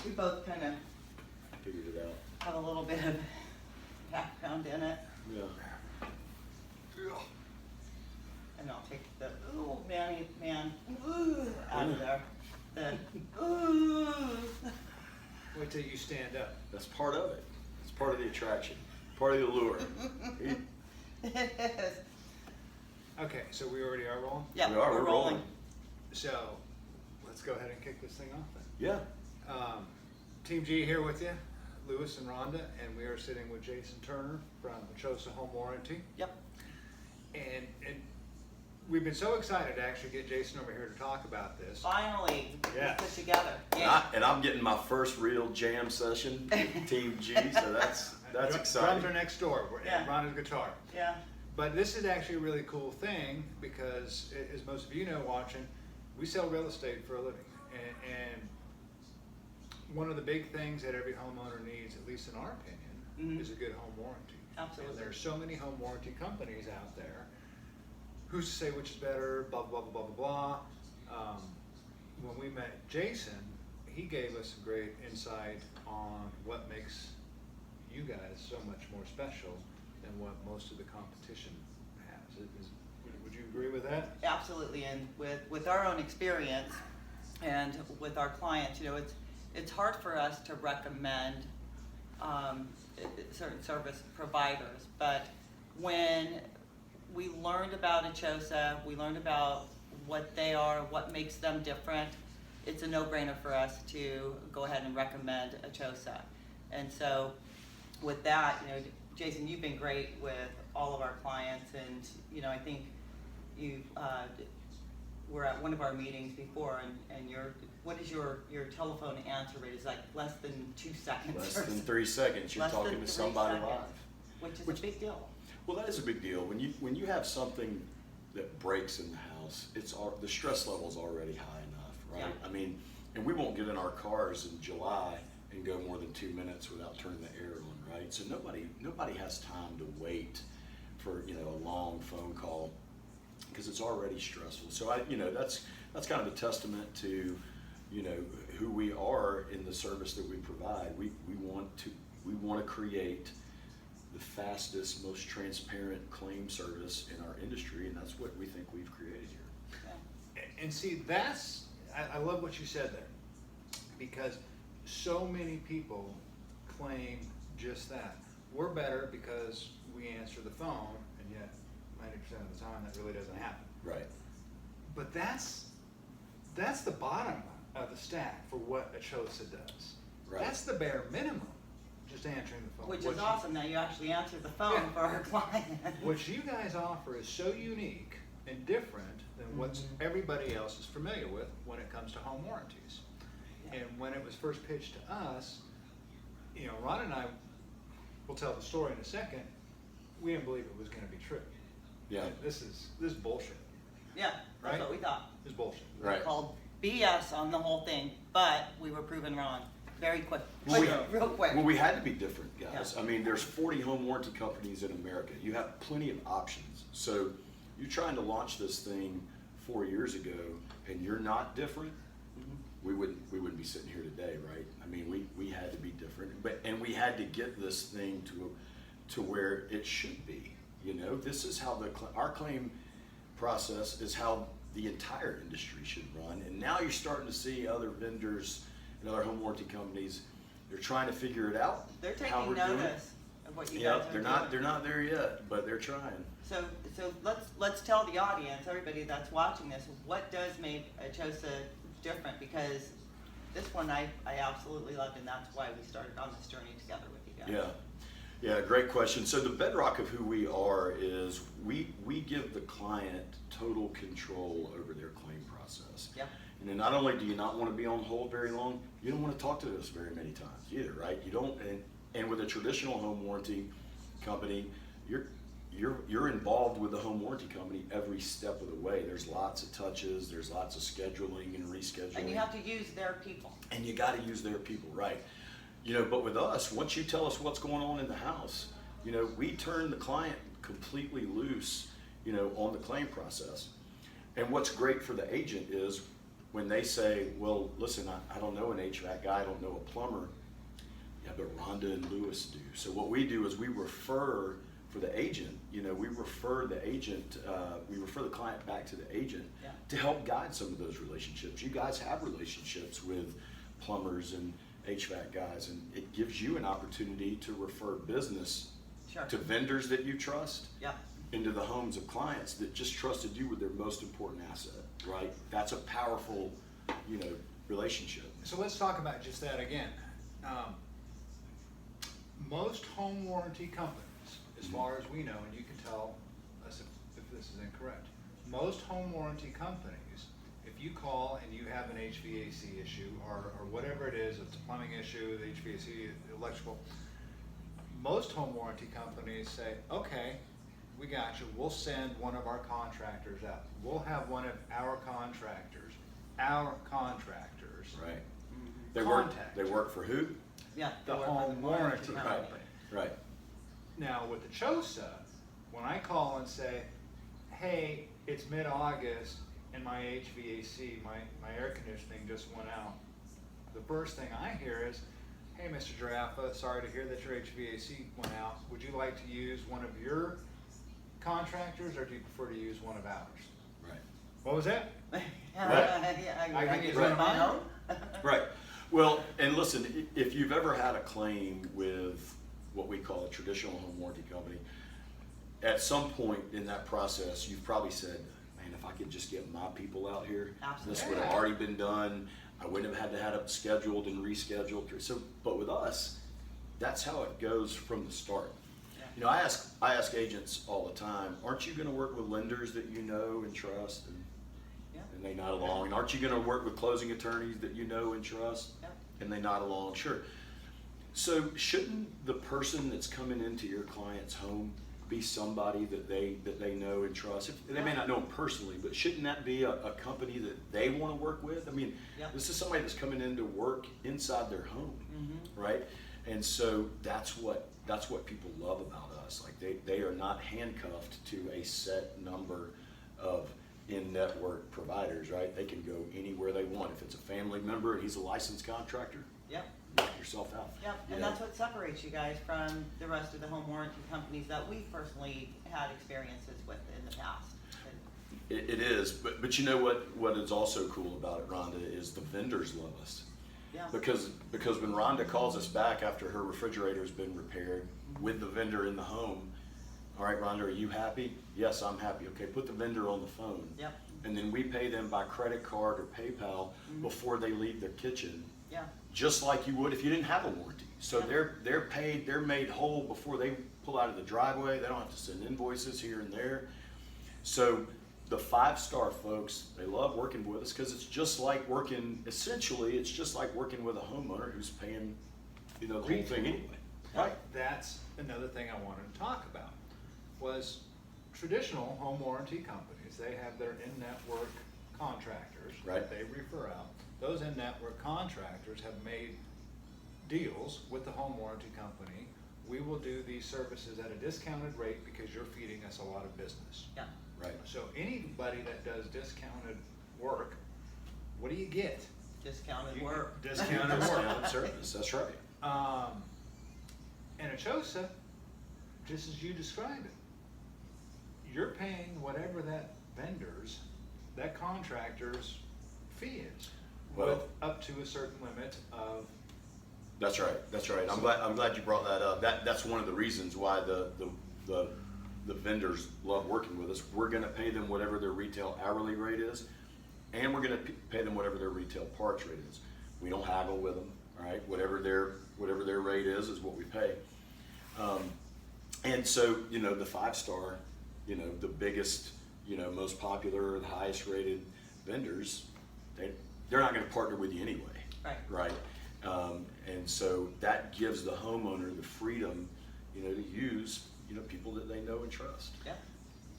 We both kind of Figured it out. have a little bit of background in it. Yeah. And I'll take the man out of there. Wait till you stand up. That's part of it. It's part of the attraction, part of the allure. Okay, so we already are rolling? Yeah, We are, we're we're rolling. rolling. So, let's go ahead and kick this thing off then. Yeah. Team G here with you, Lewis and Rhonda, and we are sitting with Jason Turner from Achosa Home Warranty. Yep. And we've been so excited to actually get Jason over here to talk about this. Finally, Yes. put together. And I'm getting my first real jam session with Team G, so that's exciting. Drums are next door, and Rhonda's guitar. Yeah. But this is actually a really cool thing because, as most of you know watching, we sell real estate for a living. And one of the big things that every homeowner needs, at least in our opinion, is a good home warranty. Absolutely. And there's so many home warranty companies out there. Who's to say which is better, blah, blah, blah, blah, blah, blah. When we met Jason, he gave us some great insight on what makes you guys so much more special than what most of the competition has. Would you agree with that? Absolutely, and with our own experience and with our clients, you know, it's hard for us to recommend certain service providers, but when we learned about Achosa, we learned about what they are, what makes them different, it's a no-brainer for us to go ahead and recommend Achosa. And so with that, you know, Jason, you've been great with all of our clients, and you know, I think you were at one of our meetings before, and what is your telephone answer rate? Is like less than 2 seconds. Less than 3 seconds. You're talking to somebody live. Which is a big deal. Well, that is a big deal. When you have something that breaks in the house, the stress level is already high enough, right? Yeah. I mean, and we won't get in our cars in July and go more than 2 minutes without turning the air on, right? So nobody has time to wait for, you know, a long phone call because it's already stressful. So that's kind of a testament to, you know, who we are in the service that we provide. We want to create the fastest, most transparent claim service in our industry, and that's what we think we've created here. Yeah. And see, I love what you said there, because so many people claim just that. We're better because we answer the phone, and yet 90% of the time that really doesn't happen. Right. But that's the bottom of the stack for what Achosa does. Right. That's the bare minimum, just answering the phone. Which is awesome that you actually answer the phone for our clients. What you guys offer is so unique and different than what everybody else is familiar with when it comes to home warranties. Yeah. And when it was first pitched to us, you know, Ron and I will tell the story in a second. We didn't believe it was going to be true. Yeah. This is bullshit. Yeah, that's Right? what we thought. This is bullshit. Right. We called BS on the whole thing, but we were proven wrong very quick. Well, Real quick. Well, we had to be different, guys. Yeah. I mean, there's 40 home warranty companies in America. You have plenty of options. So you're trying to launch this thing 4 years ago, and you're not different. We wouldn't be sitting here today, right? I mean, we had to be different, and we had to get this thing to where it should be. You know, this is how our claim process is how the entire industry should run. And now you're starting to see other vendors and other home warranty companies. They're trying to figure it out. They're how taking we're doing it. notice of what you guys are They're doing. they're not there yet, but they're trying. So let's tell the audience, everybody that's watching this, what does make Achosa different? Because this one I absolutely loved, and that's why we started on this journey together with you guys. Yeah, great question. So the bedrock of who we are is we give the client total control over their claim process. Yep. And then not only do you not want to be on hold very long, you don't want to talk to us very many times either, right? You don't, and with a traditional home warranty company, you're involved with the home warranty company every step of the way. There's lots of touches, there's lots of scheduling and rescheduling. And you have to use their people. And you got to use their people, right? You know, but with us, once you tell us what's going on in the house, you know, we turn the client completely loose, you know, on the claim process. And what's great for the agent is when they say, well, listen, I don't know an HVAC guy, I don't know a plumber. Yeah, but Rhonda and Lewis do. So what we do is we refer for the agent, we refer the agent, we refer the client back to the agent Yeah. to help guide some of those relationships. You guys have relationships with plumbers and HVAC guys, and it gives you an opportunity to refer business Sure. to vendors that you trust Yeah. into the homes of clients that just trusted you with their most important asset, right? That's a powerful, relationship. So let's talk about just that again. Most home warranty companies, as far as we know, and you can tell us if this is incorrect, most home warranty companies, if you call and you have an HVAC issue or whatever it is, it's a plumbing issue, the HVAC, electrical, most home warranty companies say, okay, we got you, we'll send one of our contractors out. We'll have one of our contractors, Right. Contact. They work for who? Yeah. the they work home with the warranty company. company. Right. Now with Achosa, when I call and say, hey, it's mid-August and my HVAC, my air conditioning just went out, the first thing I hear is, hey, Mr. Giraffa, sorry to hear that your HVAC went out. Would you like to use one of your contractors or do you prefer to use one of ours? Right. What was that? I can use do one of my mine? own. Right. Well, and listen, if you've ever had a claim with what we call a traditional home warranty company, at some point in that process, you've probably said, man, if I could just get my people out here, this would have Absolutely. already been done. I wouldn't have had to have it scheduled and rescheduled. So, but with us, that's how it goes from the start. Yeah. I ask agents all the time, aren't you going to work with lenders that you know and trust? Yeah. And they nod along. And aren't you going to work with closing attorneys that you know and trust? Yeah. And they nod along. Sure. So shouldn't the person that's coming into your client's home be somebody that they know and trust? They may not know them personally, but shouldn't that be a company that they want to work with? I mean, Yeah. this is somebody that's coming in to work inside their home, Mhm. right? And so that's what people love about us. Like they are not handcuffed to a set number of in-network providers, right? They can go anywhere they want. If it's a family member and he's a licensed contractor, Yeah. knock yourself out. Yeah, You and know? that's what separates you guys from the rest of the home warranty companies that we've personally had experiences with in the past. It is, but you know what is also cool about it, Rhonda, is the vendors love us. Yeah. Because when Rhonda calls us back after her refrigerator's been repaired with the vendor in the home, all right, Rhonda, are you happy? Yes, I'm happy. Okay, put the vendor on the phone. Yep. And then we pay them by credit card or PayPal before they leave their kitchen, Yeah. just like you would if you didn't have a warranty. So Yeah. they're paid, they're made whole before they pull out of the driveway. They don't have to send invoices here and there. So the 5-star folks, they love working with us because it's just like working, essentially, it's just like working with a homeowner who's paying, the whole thing anyway. Right. That's another thing I wanted to talk about, was traditional home warranty companies, they have their in-network contractors Right. that they refer out. Those in-network contractors have made deals with the home warranty company. We will do these services at a discounted rate because you're feeding us a lot of business. Yeah. Right. So anybody that does discounted work, what do you get? Discounted You work. get discounted work. Discounted service, that's right. And Achosa, just as you described it, you're paying whatever that vendor's, that contractor's fee is, with Well- up to a certain limit of. That's right. That's right. I'm glad you brought that up. That's one of the reasons why the vendors love working with us. We're going to pay them whatever their retail hourly rate is, and we're going to pay them whatever their retail parts rate is. We don't haggle with them. All right, whatever their rate is what we pay. And so the 5-star, the biggest, most popular, the highest rated vendors, they're not going to partner with you anyway. Right. Right. And so that gives the homeowner the freedom, to use, people that they know and trust. Yeah.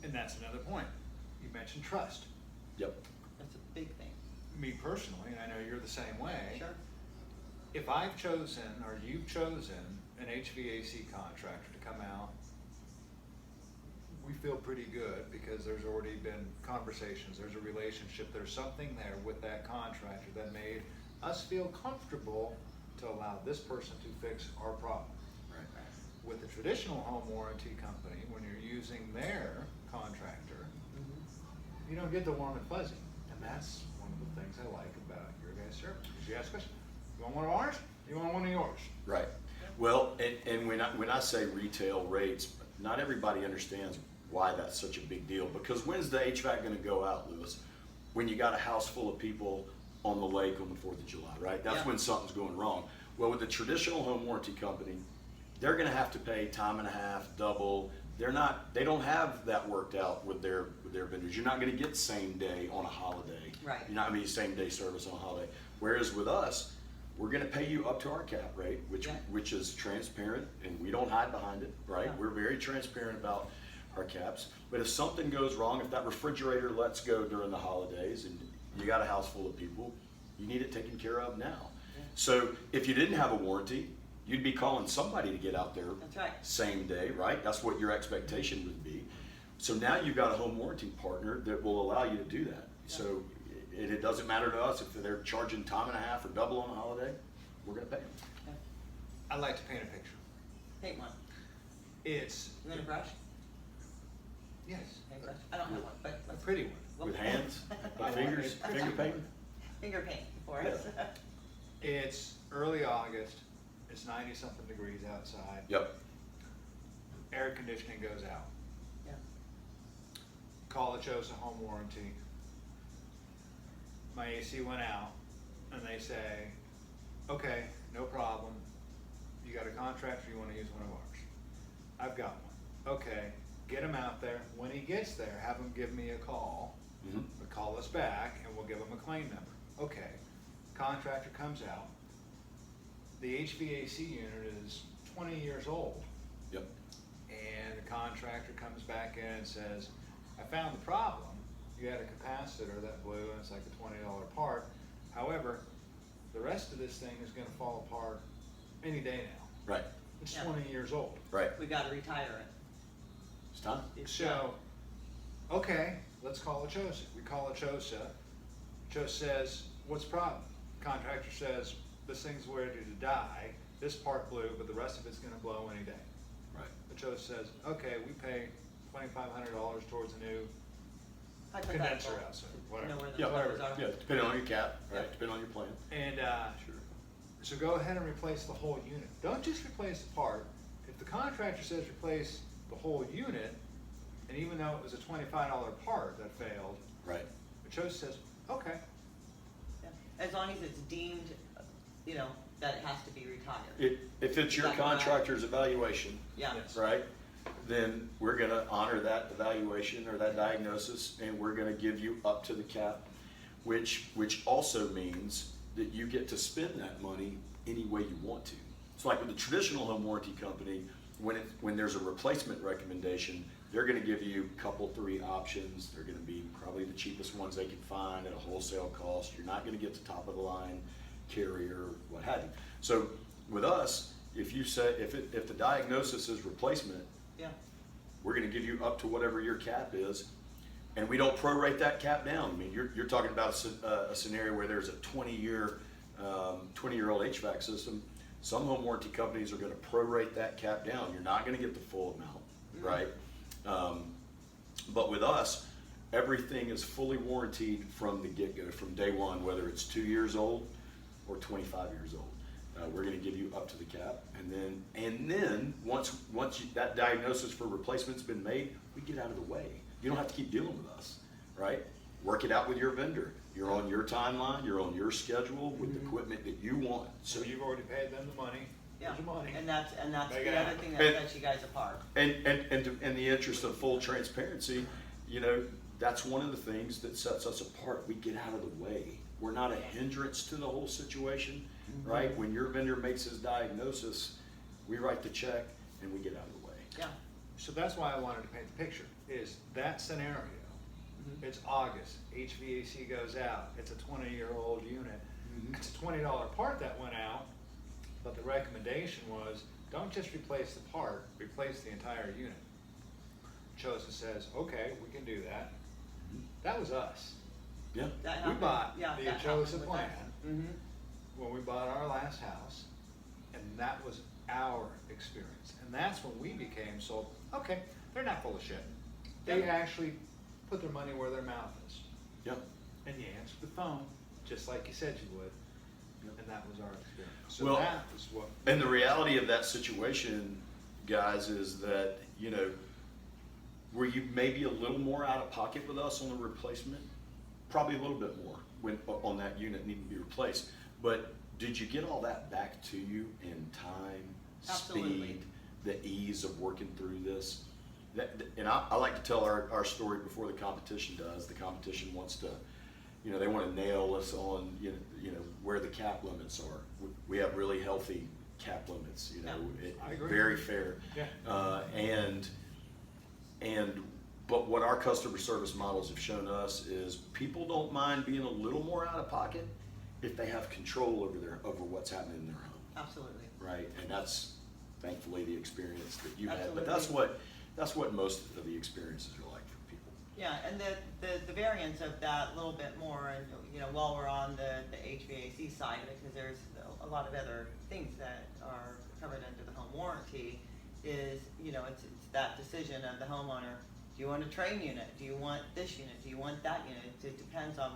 And that's another point. You mentioned trust. Yep. That's a big thing. Me personally, and I know you're the same way. Sure. If I've chosen, or you've chosen, an HVAC contractor to come out, we feel pretty good because there's already been conversations, there's a relationship, there's something there with that contractor that made us feel comfortable to allow this person to fix our problem. Right. With the traditional home warranty company, when you're using their contractor, you don't get the warm and fuzzy. And that's one of the things I like about your guys' service. Because you ask questions, you want one of ours? You want one of yours? Right. Well, and when I say retail rates, not everybody understands why that's such a big deal. Because when's the HVAC going to go out, Lewis? When you got a house full of people on the lake on the 4th of July, right? That's when something's going wrong. Well, with the traditional home warranty company, they're going to have to pay time and a half, double. They don't have that worked out with their vendors. You're not going to get same day on a holiday. Right. You're not going to be same day service on a holiday. Whereas with us, we're going to pay you up to our cap rate, which is transparent, and we don't hide behind it, right? Yeah. We're very transparent about our caps. But if something goes wrong, if that refrigerator lets go during the holidays and you got a house full of people, you need it taken care of now. Yeah. So if you didn't have a warranty, you'd be calling somebody to get out there That's right. same day, right? That's what your expectation would be. So now you've got a home warranty partner that will allow you to do that. Yeah. So it doesn't matter to us if they're charging time and a half or double on a holiday, we're gonna pay them. Okay. I like to paint a picture. Paint one. It's, You want a brush? yes, Paint brush? I don't have one, but a let's. pretty one. Well- With hands, with fingers, finger painting. Finger paint for us. It's early August, it's 90-something degrees outside. Yep, Air conditioning goes out. Yeah. Call Achosa home warranty. My AC went out, and they say, okay, no problem. You got a contractor, you wanna use one of ours? I've got one. Okay, get him out there. When he gets there, have him give me a call. Mhm. Or call us back, and we'll give him a claim number. Okay, contractor comes out. The HVAC unit is 20 years old. yep, And the contractor comes back in and says, I found the problem. You had a capacitor that blew and it's like a $20 part. However, the rest of this thing is gonna fall apart any day now. right, It's Yeah. 20 years old. right. We gotta retire it. It's time. It's So, okay, let's call Achosa. We call Achosa. Achosa says, what's the problem? Contractor says, this thing's ready to die. This part blew, but the rest of it's gonna blow any day. Right. Achosa says, okay, we pay $2,500 towards a new hypothetical. condenser outside, You whatever. know where the Yeah, numbers are. yeah, depending on your cap, right, Yeah. depending on your plan. And Sure. so go ahead and replace the whole unit. Don't just replace the part. If the contractor says replace the whole unit, and even though it was a $25 part that failed, Right, Achosa says, okay. Yeah. As long as it's deemed, you know, that it has to be retired. if it's your Exactly right. contractor's evaluation, Yeah. Yes. right, then we're gonna honor that evaluation or that diagnosis, and we're gonna give you up to the cap, which also means that you get to spend that money any way you want to. It's like with the traditional home warranty company, when there's a replacement recommendation, they're gonna give you a couple, 3 options. They're gonna be probably the cheapest ones they can find at a wholesale cost. You're not gonna get the top of the line carrier, what have you. So with us, if you say, if the diagnosis is replacement, Yeah. we're gonna give you up to whatever your cap is, and we don't prorate that cap down. I mean, you're talking about a scenario where there's a 20-year, 20-year-old HVAC system. Some home warranty companies are gonna prorate that cap down. You're not gonna get the full amount, right? But with us, everything is fully warranted from the get-go, from day one, whether it's 2 years old or 25 years old. We're gonna give you up to the cap, and then once that diagnosis for replacement's been made, we get out of the way. You don't have to keep dealing with us, right? Work it out with your vendor. You're on your timeline, you're on your schedule with the equipment that you want. So you've already paid them the money. Yeah. Here's the money. And that's Make the it other happen. thing that And- sets you guys apart. And in the interest of full transparency, you know, that's one of the things that sets us apart. We get out of the way. We're not a hindrance to the whole situation, right? When your vendor makes his diagnosis, we write the check and we get out of the way. Yeah. So that's why I wanted to paint the picture, is that scenario. It's August, HVAC goes out, it's a 20-year-old unit. It's a $20 part that went out, but the recommendation was, don't just replace the part, replace the entire unit. Achosa says, okay, we can do that. That was us. Yeah. That We happened. bought Yeah, the that happened Achosa with plan us. Mhm. when we bought our last house, and that was our experience. And that's when we became so, okay, they're not full of shit. They Yep. actually put their money where their mouth is. Yep. And you answered the phone, just like you said you would, Yep. and that was our experience. So Well, that is what. And the reality of that situation, guys, is that, you know, were you maybe a little more out of pocket with us on the replacement? Probably a little bit more when, on that unit needing to be replaced. But did you get all that back to you in time, Absolutely. speed, the ease of working through this? And I like to tell our story before the competition does. The competition wants to, you know, they want to nail us on, you know, where the cap limits are. We have really healthy cap limits, you know, I agree. very fair. Yeah. But what our customer service models have shown us is people don't mind being a little more out of pocket if they have control over what's happening in their home, Absolutely. right? And that's thankfully the experience that you had. Absolutely. But that's what most of the experiences are like for people. Yeah, and the variance of that a little bit more, and you know, while we're on the HVAC side of it, because there's a lot of other things that are covered under the home warranty, is, you know, it's that decision of the homeowner. Do you want a train unit? Do you want this unit? Do you want that unit? It depends on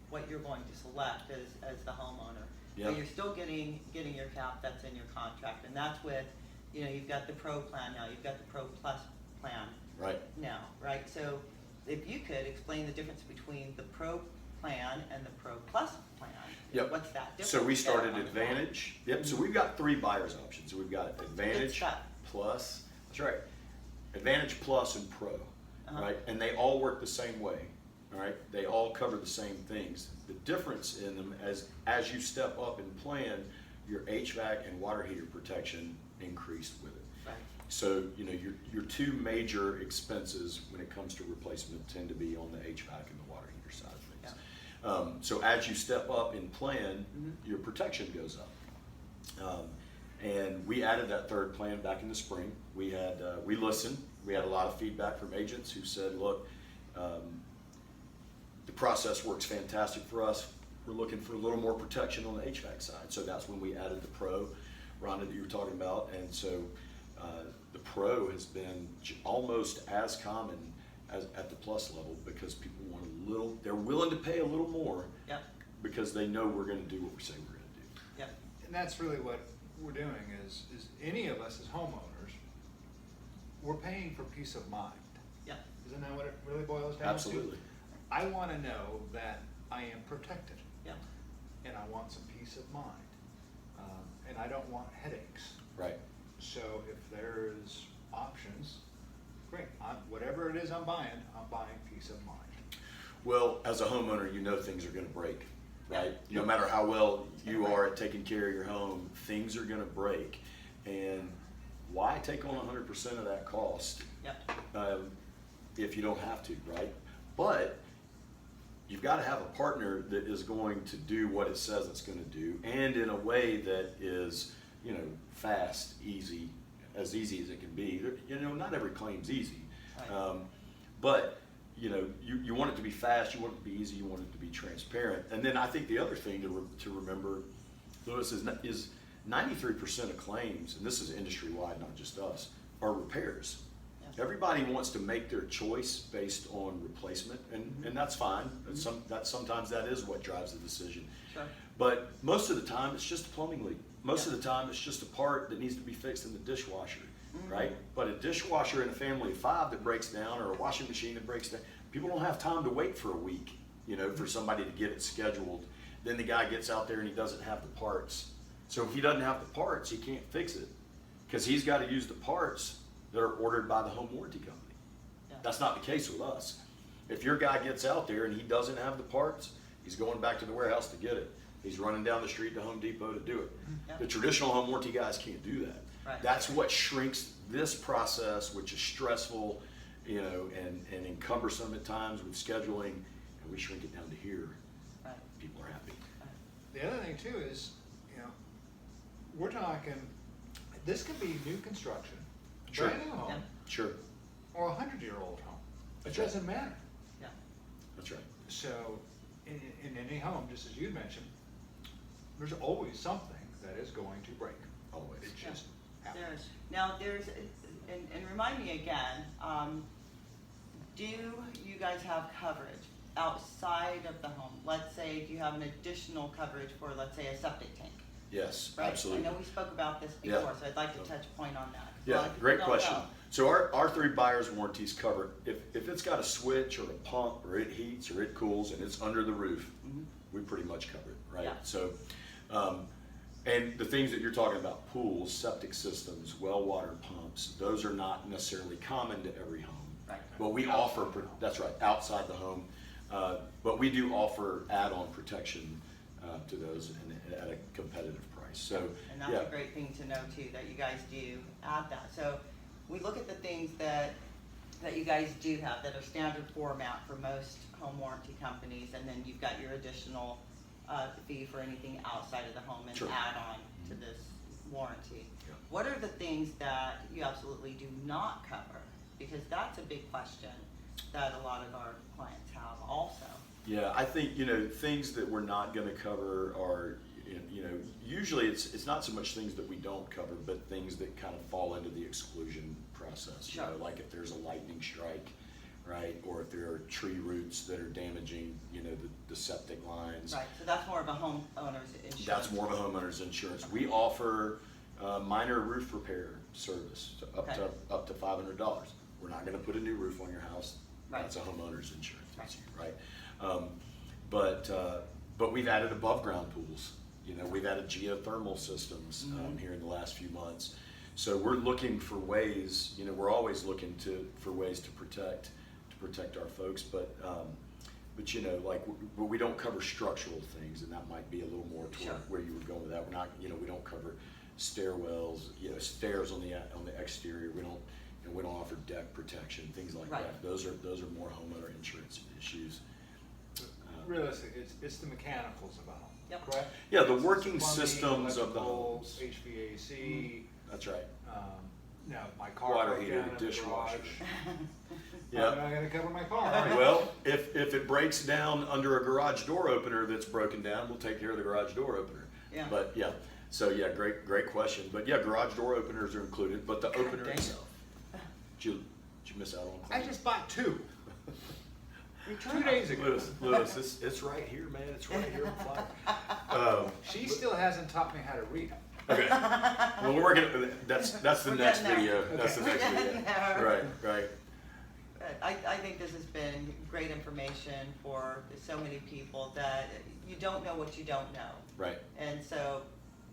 what you're going to select as the homeowner. Yeah. But you're still getting your cap that's in your contract, and that's with, you know, you've got the Pro plan now, you've got the Pro Plus plan Right. now, right? So if you could explain the difference between the Pro plan and the Pro Plus plan. Yep. What's that difference? So we started there on the phone? Advantage. Yep. So we've got 3 buyer's options. So we've got Advantage, stuff. Plus. That's right. Advantage, Plus, and Pro. Uh-huh. Right. And they all work the same way. All right. They all cover the same things. The difference in them, as you step up in plan, your HVAC and water heater protection increased with it. Right. So, you know, your 2 major expenses when it comes to replacement tend to be on the HVAC and the water heater side of things. Yeah. So as you step up in plan, Mhm. your protection goes up. And we added that 3rd plan back in the spring. We had, we listened. We had a lot of feedback from agents who said, look, the process works fantastic for us. We're looking for a little more protection on the HVAC side. So that's when we added the Pro, Rhonda, that you were talking about. And so the Pro has been almost as common as at the Plus level, because people want a little, they're willing to pay a little more Yep, because they know we're going to do what we say we're going to do. yep, And that's really what we're doing is any of us as homeowners, we're paying for peace of mind. yep, Isn't that what it really boils down to? Absolutely. I want to know that I am protected, yep, and I want some peace of mind. And I don't want headaches. Right. So if there's options, great. Whatever it is I'm buying peace of mind. Well, as a homeowner, you know things are going to break, right? No matter how well you are at taking care of your home, things are going to break. And why take on 100% of that cost yep, if you don't have to, right? But you've got to have a partner that is going to do what it says it's going to do, and in a way that is, you know, fast, easy, as easy as it can be. You know, not every claim's easy. Right. But you know, you want it to be fast, you want it to be easy, you want it to be transparent. And then I think the other thing to remember, Lewis, is 93% of claims, and this is industry-wide, not just us, are repairs. Yeah. Everybody wants to make their choice based on replacement, and that's fine. Sometimes that is what drives the decision. sure, But most of the time, it's just a plumbing leak. Most of the time, it's just a part that needs to be fixed in the dishwasher, right? But a dishwasher in a family of 5 that breaks down, or a washing machine that breaks down, people don't have time to wait for a week, you know, for somebody to get it scheduled. Then the guy gets out there and he doesn't have the parts. So if he doesn't have the parts, he can't fix it, because he's got to use the parts that are ordered by the home warranty company. yeah, That's not the case with us. If your guy gets out there and he doesn't have the parts, he's going back to the warehouse to get it. He's running down the street to Home Depot to do it. Yeah. The traditional home warranty guys can't do that. Right. That's what shrinks this process, which is stressful, you know, and cumbersome at times with scheduling, and we shrink it down to here. right, People are happy. right, The other thing too is, you know, we're talking, this could be new construction, Sure. brand new home. Yeah. Sure. or a 100-year-old home. It That's right. doesn't matter. Yeah. That's right. So, in any home, just as you mentioned, there's always something that is going to break. Always. It Yeah. just happens. There's, and remind me again, do you guys have coverage outside of the home? Let's say, do you have an additional coverage for, let's say, a septic tank? Yes, Right? absolutely. I know we spoke about this Yeah. before, so I'd like to touch point on that. 'Cause a Yeah, lot of people great don't question. know. So our three buyer's warranties cover, if it's got a switch or a pump, or it heats, or it cools, and it's under the roof, Mhm. we pretty much cover it, right? Yeah. So, and the things that you're talking about, pools, septic systems, well water pumps, those are not necessarily common to every home. Right. But we offer, that's right, outside the home, but we do offer add-on protection to those and at a competitive price, so, And that's yeah. a great thing to know too, that you guys do add that. So we look at the things that you guys do have that are standard format for most home warranty companies, and then you've got your additional fee for anything outside of the home and Sure. add on to this warranty. Yeah. What are the things that you absolutely do not cover? Because that's a big question that a lot of our clients have also. Yeah, I think, things that we're not gonna cover are, usually it's not so much things that we don't cover, but things that kind of fall into the exclusion process. Sure. Like if there's a lightning strike, right? Or if there are tree roots that are damaging, the septic lines. Right, so that's more of a homeowner's insurance. That's more of a homeowner's insurance. We offer minor roof repair service, so up to $500. We're not gonna put a new roof on your house. Right. That's a homeowner's insurance, Right. right? But we've added above ground pools. We've added geothermal systems here in the last few months. So we're looking for ways. We're always looking for ways to protect our folks. But we don't cover structural things, and that might be a little more toward Sure. where you were going with that. We're not. We don't cover stairwells. Stairs on the exterior. We don't offer deck protection, things like Right. that. Those are more homeowner insurance issues. Realistically, it's the mechanicals of a home, Yep. correct? Yeah, the It's working plumbing, systems of the electrical, homes. HVAC, That's right. now, my car Water broke heater, down in the dishwasher. garage. Yeah. I'm not gonna cover my car, are you? Well, if it breaks down under a garage door opener that's broken down, we'll take care of the garage door opener. Yeah. But yeah, so yeah, great question. But yeah, garage door openers are included, but the opener dang. itself. Did you miss out on? I just bought two, Return 2 days ago. Lewis, it's right here, man. It's right here on fire. She still hasn't taught me how to read. Okay. Well, we're working. That's the We're next getting there. video. That's the We're next getting video. there. Right. But I think this has been great information for so many people that you don't know what you don't know. Right. And so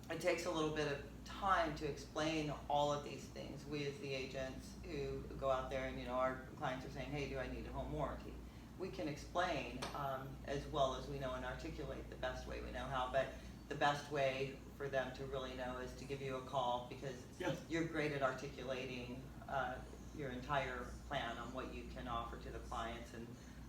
it takes a little bit of time to explain all of these things. We as the agents who go out there and, our clients are saying, hey, do I need a home warranty? We can explain as well as we know and articulate the best way we know how, but the best way for them to really know is to give you a call, because Yeah. you're great at articulating your entire plan on what you can offer to the clients, and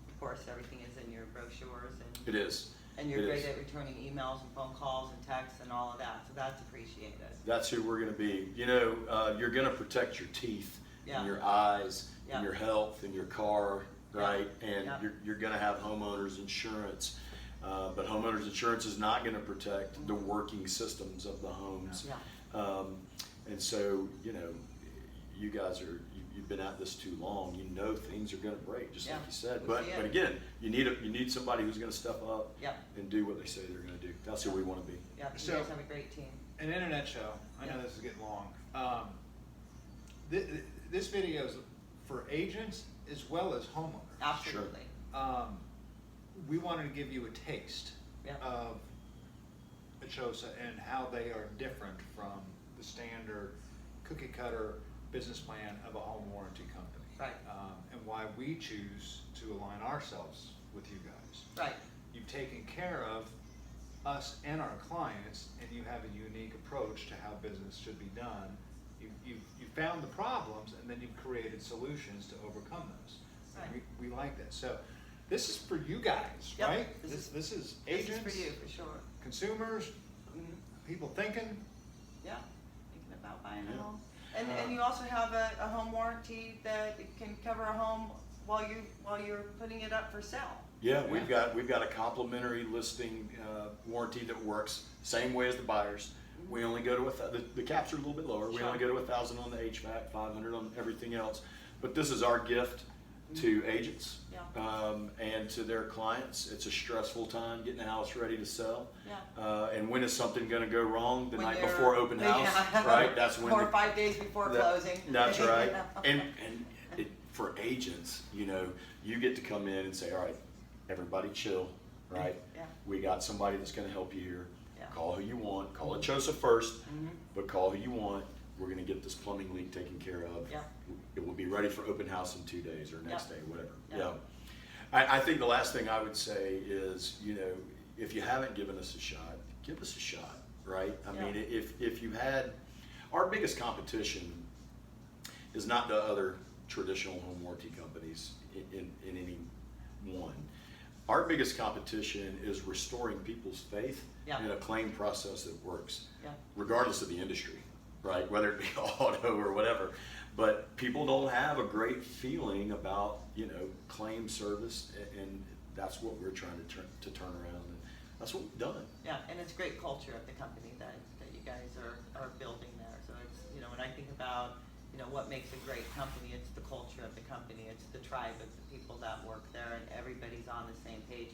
of course everything is in your brochures, It is. and you're It great is. at returning emails and phone calls and texts and all of that, so that's appreciated. That's who we're going to be. You're going to protect your teeth, Yeah. and your eyes, Yeah. and your health, and your car, right? And Yeah. you're going to have homeowners insurance, but homeowners insurance is not going to protect the working systems of the homes. Yeah. And so, you guys you've been at this too long. Things are going to break, just Yeah. like you said. We But see it. but again, you need somebody who's going to step up Yep. and do what they say they're going to do. That's who we want to be. Yeah, you So- guys have a great team. An internet show, I know Yeah. this is getting long. This video is for agents as well as homeowners. Absolutely. We wanted to give you a taste Yeah. of Achosa and how they are different from the standard cookie cutter business plan of a home warranty company. Right. And why we choose to align ourselves with you guys. Right. You've taken care of us and our clients, and you have a unique approach to how business should be done. You found the problems, and then you've created solutions to overcome those. And Right. we like that. So this is for you guys, Yep. right? This This is This agents, is for you, for sure. consumers, Mhm. people thinking. Yeah, thinking about buying a Yeah. home. And you also have a home warranty that can cover a home while you're putting it up for sale. Yeah, we've got a complimentary listing warranty that works same way as the buyers. We only go to the caps are a little bit lower. We Sure. only go to 1,000 on the HVAC, 500 on everything else. But this is our gift to agents Yeah. and to their clients. It's a stressful time getting the house ready to sell. Yeah. And when is something going to go wrong? The When night you're- before open house, Yeah. right? That's when 4 or 5 days before closing. That's right. And for agents, you know, you get to come in and say, all right, everybody chill, right? Yeah. We got somebody that's going to help you here. Yeah. Call who you want. Call Achosa first, Mhm. but call who you want. We're going to get this plumbing leak taken care of. Yeah. It will be ready for open house in 2 days or next Yeah. day, whatever. Yeah. Yeah. I think the last thing I would say is, you know, if you haven't given us a shot, give us a shot, right? I Yeah. mean, if you had, our biggest competition is not the other traditional home warranty companies in any one. Our biggest competition is restoring people's faith Yeah. in a claim process that works, Yeah. regardless of the industry, right? Whether it be auto or whatever. But people don't have a great feeling about, you know, claim service, and that's what we're trying to turn around, and that's what we've done. Yeah, and it's great culture of the company that you guys are building there. So it's, you know, when I think about, you know, what makes a great company, it's the culture of the company, it's the tribe of the people that work there, and everybody's on the same page,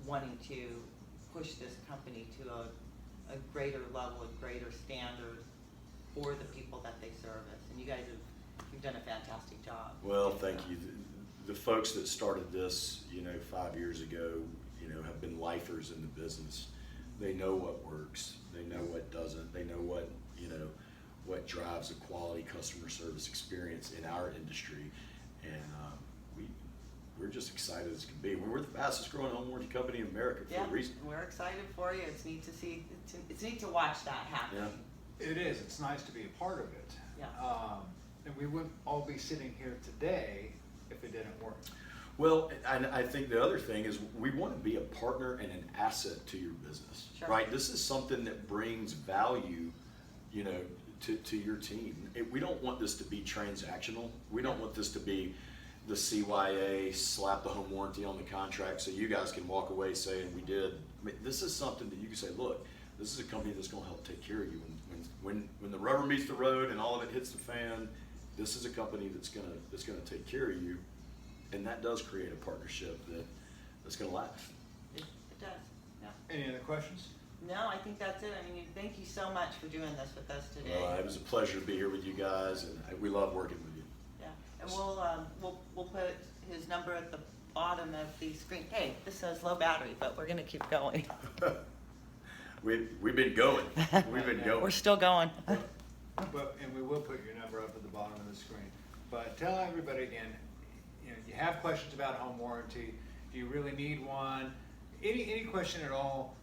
wanting to push this company to a greater level, a greater standard for the people that they service. And you guys you've done a fantastic job. Well, thank you. The folks that started this, you know, 5 years ago, you know, have been lifers in the business. They know what works. They know what doesn't. They know what, you know, what drives a quality customer service experience in our industry. And we're just excited as can be. We're the fastest growing home warranty company in America for Yeah, a reason. we're excited for you. It's neat to see, it's neat to watch that happen. Yeah. It is. It's nice to be a part of it. Yeah. And we wouldn't all be sitting here today if it didn't work. Well, and I think the other thing is we want to be a partner and an asset to your business, Sure. right? This is something that brings value, you know, to your team. We don't want this to be transactional. We don't want this to be the CYA slap the home warranty on the contract so you guys can walk away saying we did. I mean, this is something that you can say, look, this is a company that's going to help take care of you when the rubber meets the road and all of it hits the fan. This is a company that's going to take care of you, and that does create a partnership that's going to last. It does, yeah. Any other questions? No, I think that's it. I mean, thank you so much for doing this with us today. Well, it was a pleasure to be here with you guys, and we love working with you. Yeah, and we'll put his number at the bottom of the screen. Hey, this says low battery, but we're gonna keep going. We've been going. We've been going. We're still going. And we will put your number up at the bottom of the screen. But tell everybody again, you know, you have questions about home warranty, do you really need one? Any question at all,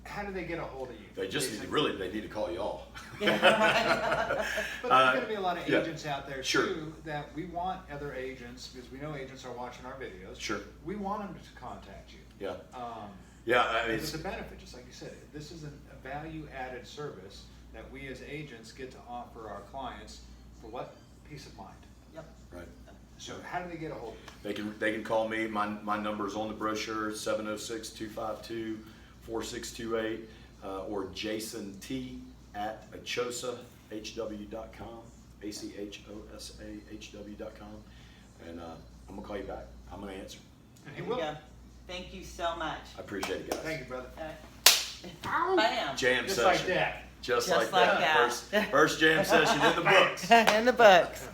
how do they get a hold of you? They just they need to call y'all. But there's gonna be a lot of yeah. agents out there Sure. too, that we want other agents, because we know agents are watching our videos. Sure. We want them to contact you. Yeah. Um, Yeah, I mean, It's a benefit, just like you said. This is a value-added service that we as agents get to offer our clients for what? Peace of mind. Yep. right. So how do they get a hold of you? They can call me. My number's on the brochure, 706-252-4628, or Jason T at Achosa, HW.com, ACHOSAHW.com, and I'm gonna call you back. I'm gonna answer. And he There we will. go. Thank you so much. I appreciate it, guys. Thank you, brother. Bam. Jam Just session. like that. Just Just like like that. that. First jam session in the books. In the books.